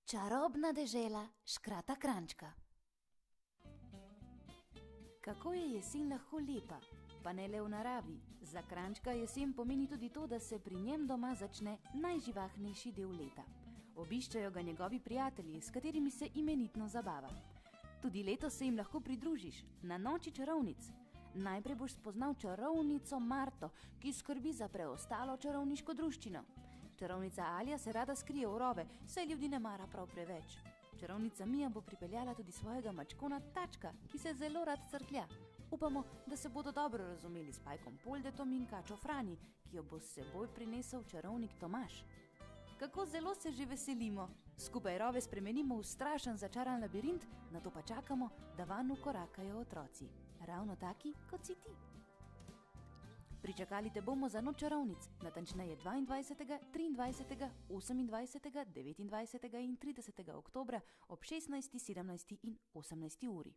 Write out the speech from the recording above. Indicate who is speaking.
Speaker 1: Čarobna dežela Škrata Kranjčka. Kako je jesen lahko lepa, pa ne le v naravi. Za Kranjčka jesen pomeni tudi to, da se pri njem doma začne najživahnejši del leta. Obiščajo ga njegovi prijatelji, s katerimi se imenitno zabava. Tudi letos se jim lahko pridružiš na noči čarovnic. Najprej boš spoznal čarovnico Marto, ki skrbi za preostalo čarovniško druščino. Čarovnica Alja se rada skrije v rove, saj ljudi ne mara prav preveč. Čarovnica Mija bo pripeljala tudi svojega mačkona Tačka, ki se zelo rad crklja. Upamo, da se bodo dobro razumeli s pajkom Poldetom in kačo Frani, ki jo bo s seboj prinesel čarovnik Tomaž. Kako zelo se že veselimo! Skupaj rove spremenimo v strašen začaran labirint, nato pa čakamo, da vanj vkorakajo otroci. Ravno taki, kot si ti. Pričakali te bomo za noč čarovnic, natančneje 22., 23., 28., 29. in 30. oktobra ob 16., 17. in 18. uri.